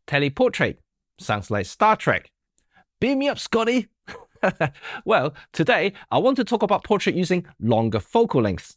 Teleportrait. Sounds like Star Trek. Beam me up, Scotty! Well, today I want to talk about portrait using longer focal lengths.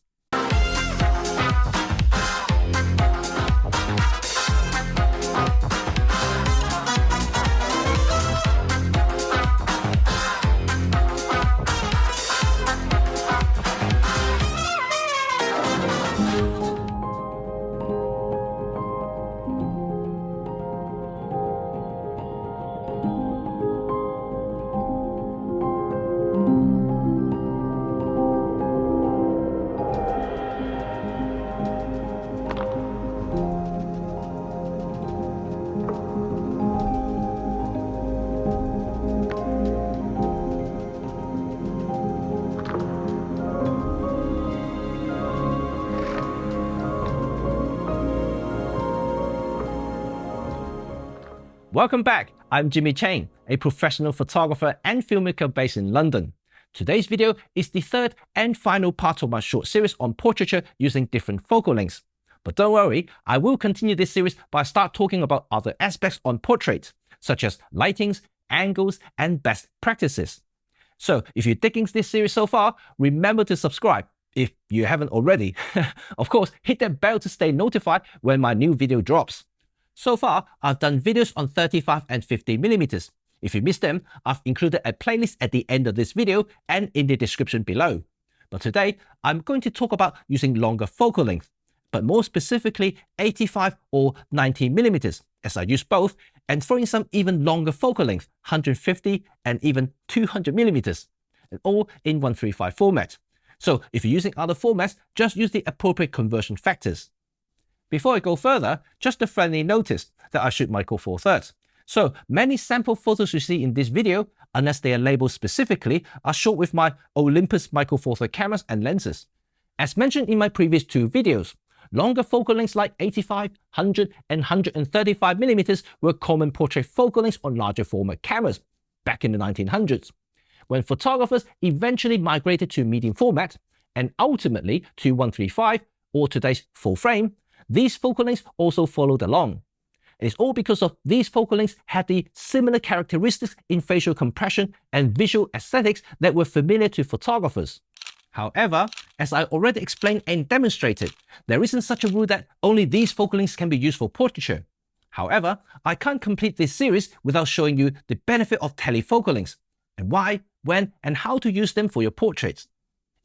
Welcome back, I'm Jimmy Chain, a professional photographer and filmmaker based in London. Today's video is the third and final part of my short series on portraiture using different focal lengths. But don't worry, I will continue this series by start talking about other aspects on portraits, such as lightings, angles, and best practices. So if you're digging this series so far, remember to subscribe if you haven't already. Of course, hit that bell to stay notified when my new video drops. So far, I've done videos on 35 and 50mm. If you missed them, I've included a playlist at the end of this video and in the description below. But today, I'm going to talk about using longer focal length, but more specifically 85 or 90mm, as I use both, and throwing some even longer focal length, 150 and even 200mm, and all in 135 format. So if you're using other formats, just use the appropriate conversion factors. Before I go further, just a friendly notice that I shoot Micro Four Thirds. So many sample photos you see in this video, unless they are labeled specifically, are shot with my Olympus Micro Four Thirds cameras and lenses. As mentioned in my previous two videos, longer focal lengths like 85, 100 and 135mm were common portrait focal lengths on larger format cameras back in the 1900s. When photographers eventually migrated to medium format and ultimately to 135 or today's full frame, these focal lengths also followed along. It is all because of these focal lengths had the similar characteristics in facial compression and visual aesthetics that were familiar to photographers. However, as I already explained and demonstrated, there isn't such a rule that only these focal lengths can be used for portraiture. However, I can't complete this series without showing you the benefit of telefocal lengths and why, when, and how to use them for your portraits.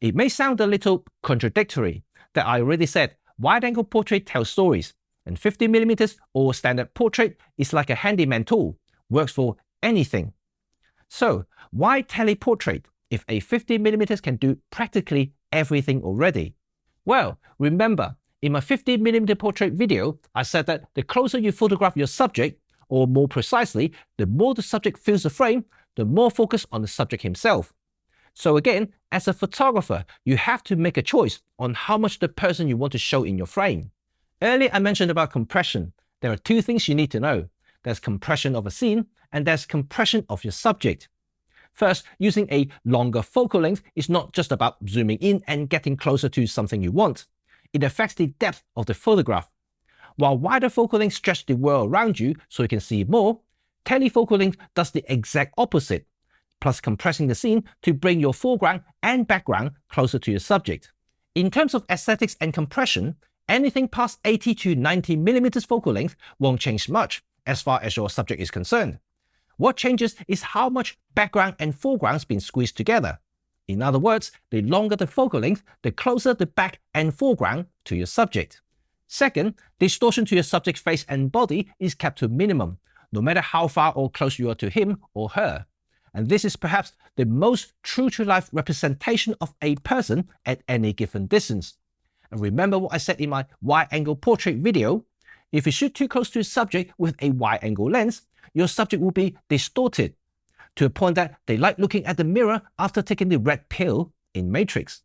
It may sound a little contradictory that I already said wide-angle portrait tells stories, and 50mm or standard portrait is like a handyman tool, works for anything. So why teleportrait if a 50mm can do practically everything already? Well, remember, in my 50mm portrait video, I said that the closer you photograph your subject, or more precisely, the more the subject fills the frame, the more focus on the subject himself. So again, as a photographer, you have to make a choice on how much the person you want to show in your frame. Earlier I mentioned about compression. There are two things you need to know. There's compression of a scene and there's compression of your subject. First, using a longer focal length is not just about zooming in and getting closer to something you want. It affects the depth of the photograph. While wider focal lengths stretch the world around you so you can see more, telefocal length does the exact opposite, plus compressing the scene to bring your foreground and background closer to your subject. In terms of aesthetics and compression, anything past 80 to 90mm focal length won't change much as far as your subject is concerned. What changes is how much background and foreground has been squeezed together. In other words, the longer the focal length, the closer the back and foreground to your subject. Second, distortion to your subject's face and body is kept to minimum, no matter how far or close you are to him or her. And this is perhaps the most true-to-life representation of a person at any given distance. And remember what I said in my wide-angle portrait video? If you shoot too close to a subject with a wide-angle lens, your subject will be distorted, to a point that they like looking at the mirror after taking the red pill in Matrix.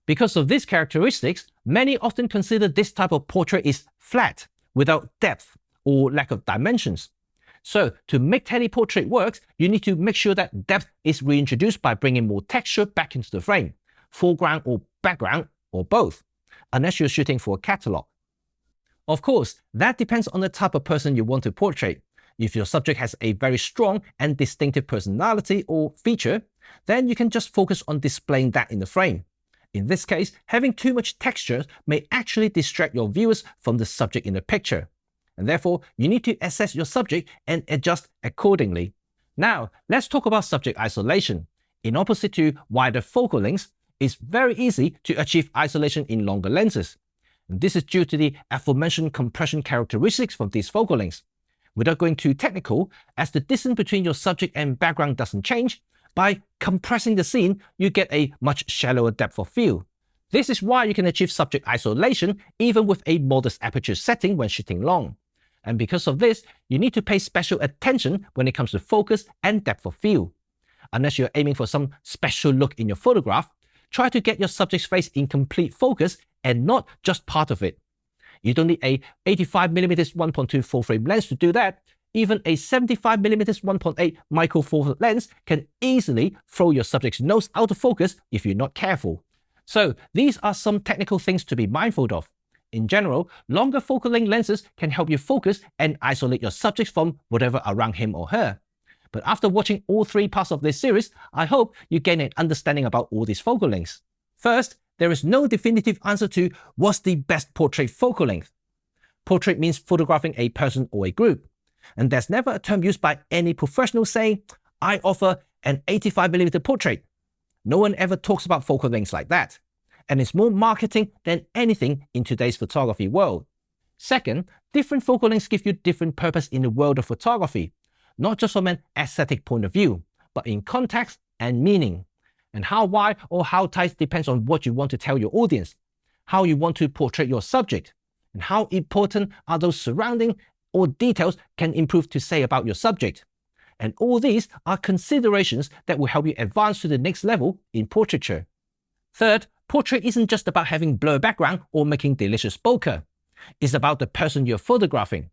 Because of these characteristics, many often consider this type of portrait is flat, without depth or lack of dimensions. So to make teleportrait work, you need to make sure that depth is reintroduced by bringing more texture back into the frame, foreground or background, or both, unless you're shooting for a catalog. Of course, that depends on the type of person you want to portray. If your subject has a very strong and distinctive personality or feature, then you can just focus on displaying that in the frame. In this case, having too much texture may actually distract your viewers from the subject in the picture, and therefore you need to assess your subject and adjust accordingly. Now, let's talk about subject isolation. In opposite to wider focal lengths, it's very easy to achieve isolation in longer lenses. And this is due to the aforementioned compression characteristics from these focal lengths. Without going too technical, as the distance between your subject and background doesn't change, by compressing the scene, you get a much shallower depth of field. This is why you can achieve subject isolation even with a modest aperture setting when shooting long. And because of this, you need to pay special attention when it comes to focus and depth of field. Unless you're aiming for some special look in your photograph, try to get your subject's face in complete focus and not just part of it. You don't need a 85mm 1.2 full-frame lens to do that. Even a 75mm 1.8 micro four foot lens can easily throw your subject's nose out of focus if you're not careful. So these are some technical things to be mindful of. In general, longer focal length lenses can help you focus and isolate your subjects from whatever around him or her. But after watching all three parts of this series, I hope you gain an understanding about all these focal lengths. First, there is no definitive answer to what's the best portrait focal length. Portrait means photographing a person or a group. And there's never a term used by any professional saying, I offer an 85mm portrait. No one ever talks about focal lengths like that. And it's more marketing than anything in today's photography world. Second, different focal lengths give you different purpose in the world of photography, not just from an aesthetic point of view, but in context and meaning. And how wide or how tight depends on what you want to tell your audience, how you want to portray your subject, and how important are those surrounding or details can improve to say about your subject. And all these are considerations that will help you advance to the next level in portraiture. Third, portrait isn't just about having blurred background or making delicious bokeh. It's about the person you're photographing.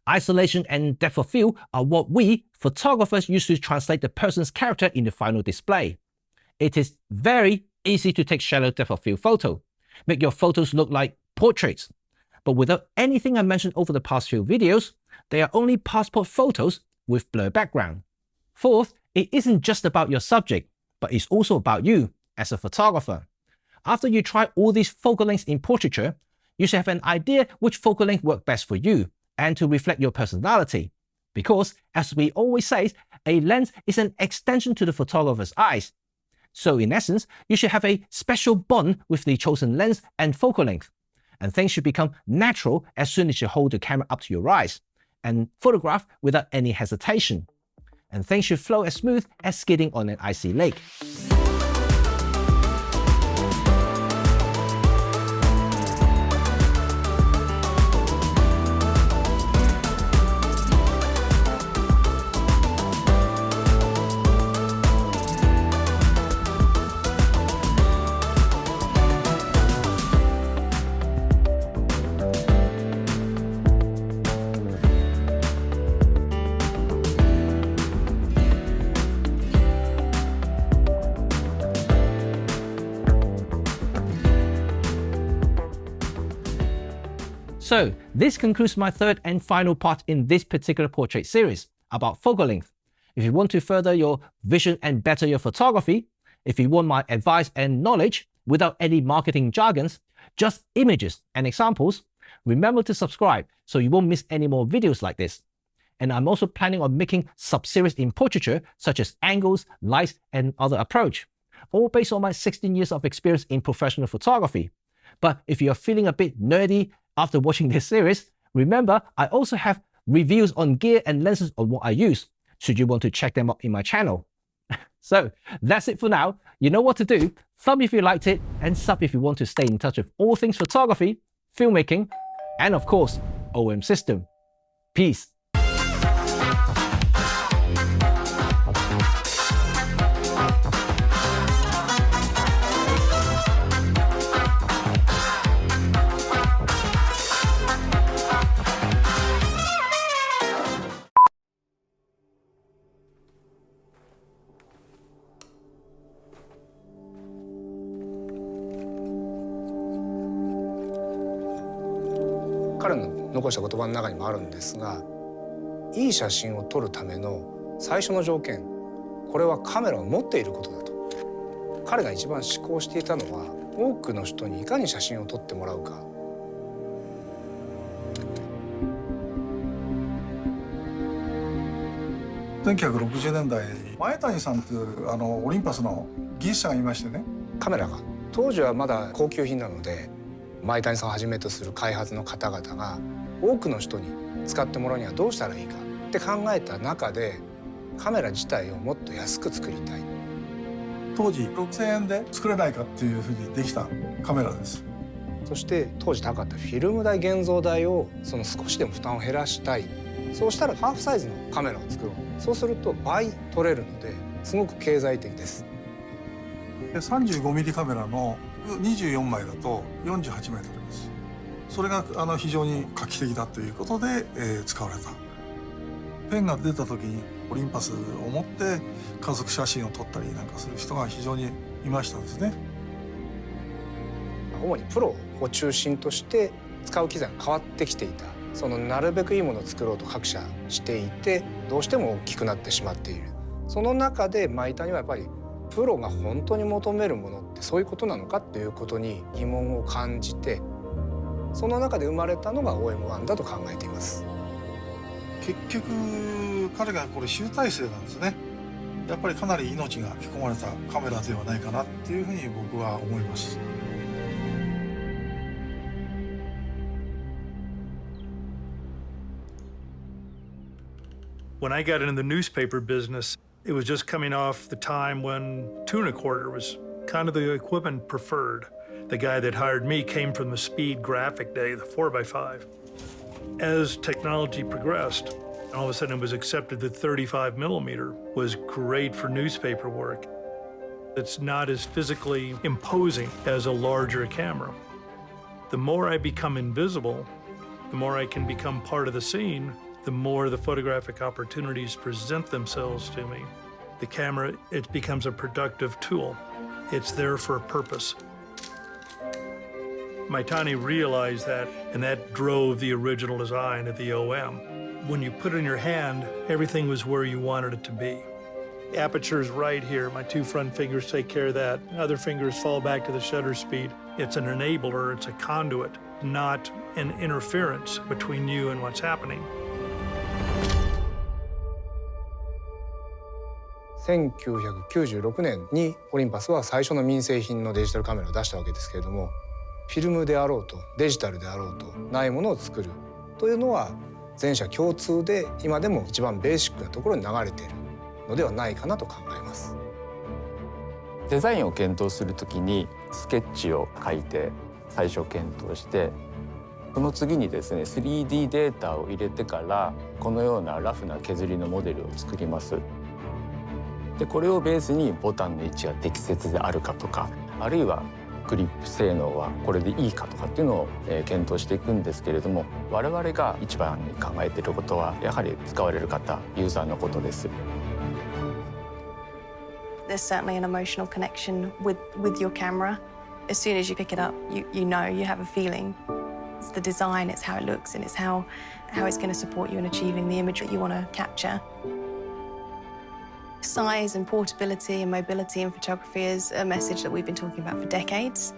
Isolation and depth of field are what we, photographers, use to translate the person's character in the final display. It is very easy to take shallow depth of field photo, make your photos look like portraits. But without anything I mentioned over the past few videos, they are only passport photos with blurred background. Fourth, it isn't just about your subject, but it's also about you as a photographer. After you try all these focal lengths in portraiture, you should have an idea which focal length works best for you and to reflect your personality. Because, as we always say, a lens is an extension to the photographer's eyes. So in essence, you should have a special bond with the chosen lens and focal length. And things should become natural as soon as you hold the camera up to your eyes and photograph without any hesitation. And things should flow as smooth as skating on an icy lake. So this concludes my third and final part in this particular portrait series about focal length. If you want to further your vision and better your photography, if you want my advice and knowledge without any marketing jargons, just images and examples, remember to subscribe so you won't miss any more videos like this. And I'm also planning on making sub-series in portraiture such as angles, lights, and other approach, all based on my 16 years of experience in professional photography. But if you're feeling a bit nerdy after watching this series, remember I also have reviews on gear and lenses on what I use, should you want to check them out in my channel. So that's it for now. You know what to do. Thumb if you liked it, and sub if you want to stay in touch with all things photography, filmmaking, and of course, OM system. Peace.彼の残した言葉の中にもあるんですが、いい写真を撮るための最初の条件、これはカメラを持っていることだと。彼が一番思考していたのは、多くの人にいかに写真を撮ってもらうか。1960年代に前谷さんというオリンパスの技術者がいましてね。カメラが当時はまだ高級品なので、前谷さんをはじめとする開発の方々が多くの人に使ってもらうにはどうしたらいいかって考えた中で、カメラ自体をもっと安く作りたい。当時6000円で作れないかっていうふうにできたカメラです。そして当時高かったフィルム代、現像代を少しでも負担を減らしたい。そうしたらハーフサイズのカメラを作ろう。そうすると倍撮れるのですごく経済的です。35ミリカメラの24枚だと48枚撮れます。それが非常に画期的だということで、使われた。ペンが出た時にオリンパスを持って家族写真を撮ったりなんかする人が非常にいましたですね。主にプロを中心として使う機材が変わってきていた。なるべくいいものを作ろうと各社していて、どうしても大きくなってしまっている。その中で前谷はやっぱりプロが本当に求めるものってそういうことなのかっていうことに疑問を感じて、その中で生まれたのが OM1 だと考えています。結局彼がこれ集大成なんですね。やっぱりかなり命が吹き込まれたカメラではないかなっていうふうに僕は思います。When I got into the newspaper business, it was just coming off the time when 2.25 was kind of the equipment preferred. The guy that hired me came from the speed graphic day, the 4x5. As technology progressed, all of a sudden it was accepted that 35 millimeter was great for newspaper work. It's not as physically imposing as a larger camera. The more I become invisible, the more I can become part of the scene, the more the photographic opportunities present themselves to me. The camera, it becomes a productive tool. It's there for a purpose. Maitani realized that, and that drove the original design of the OM. When you put it in your hand, everything was where you wanted it to be. The aperture is right here. My two front fingers take care of that. Other fingers fall back to the shutter speed. It's an enabler, it's a conduit, not an interference between you and what's happening. 1996年にオリンパスは最初の民生品のデジタルカメラを出したわけですけれども、フィルムであろうとデジタルであろうとないものを作るというのは全社共通で、今でも一番ベーシックなところに流れているのではないかなと考えます。デザインを検討するときにスケッチを書いて最初検討して、その次にですね 3D データを入れてからこのようなラフな削りのモデルを作ります。でこれをベースにボタンの位置が適切であるかとか、あるいはグリップ性能はこれでいいかとかっていうのを検討していくんですけれども、我々が一番に考えていることはやはり使われる方、ユーザーのことです。There's certainly an emotional connection with your camera. As soon as you pick it up, you know, you have a feeling. It's the design, it's how it looks, and it's how it's going to support you in achieving the image that you want to capture. Size and portability and mobility in photography is a message that we've been talking about for decades.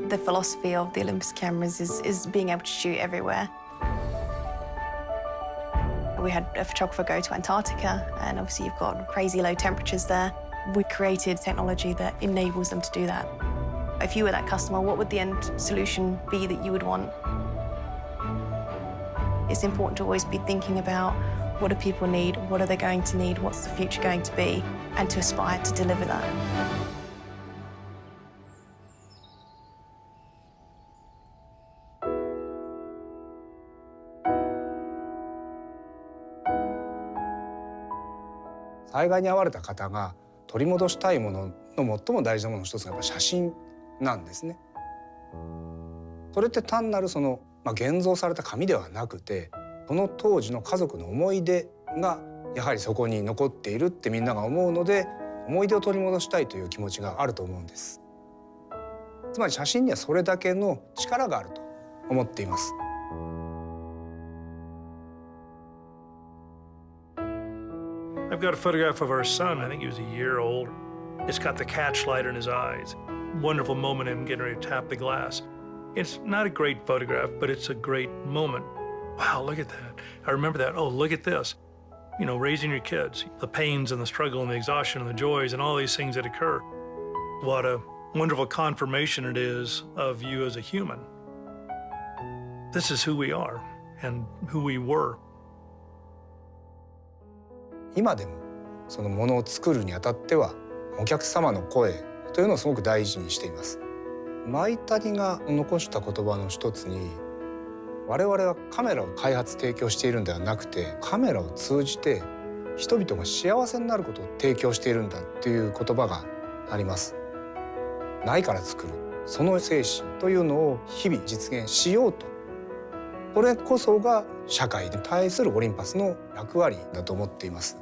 The philosophy of the Olympus cameras is being able to shoot everywhere. We had a photographer go to Antarctica, and obviously you've got crazy low temperatures there. We created technology that enables them to do that. If you were that customer, what would the end solution be that you would want? It's important to always be thinking about what do people need, what are they going to need, what's the future going to be, and to aspire to deliver that. 災害に遭われた方が取り戻したいものの最も大事なものの一つがやっぱ写真なんですね。それって単なる現像された紙ではなくて、その当時の家族の思い出がやはりそこに残っているってみんなが思うので、思い出を取り戻したいという気持ちがあると思うんです。つまり写真にはそれだけの力があると思っています。I've got a photograph of our son. I think he was a year old. It's got the catch light in his eyes. Wonderful moment of him getting ready to tap the glass. It's not a great photograph, but it's a great moment. Wow, look at that. I remember that. Oh, look at this. You know, raising your kids, the pains and the struggle and the exhaustion and the joys and all these things that occur. What a wonderful confirmation it is of you as a human. This is who we are and who we were. 今でもそのものを作るにあたってはお客様の声というのをすごく大事にしています。マイタリが残した言葉の一つに、我々はカメラを開発提供しているんではなくて、カメラを通じて人々が幸せになることを提供しているんだという言葉があります。ないから作る、その精神というのを日々実現しようと、これこそが社会に対するオリンパスの役割だと思っています。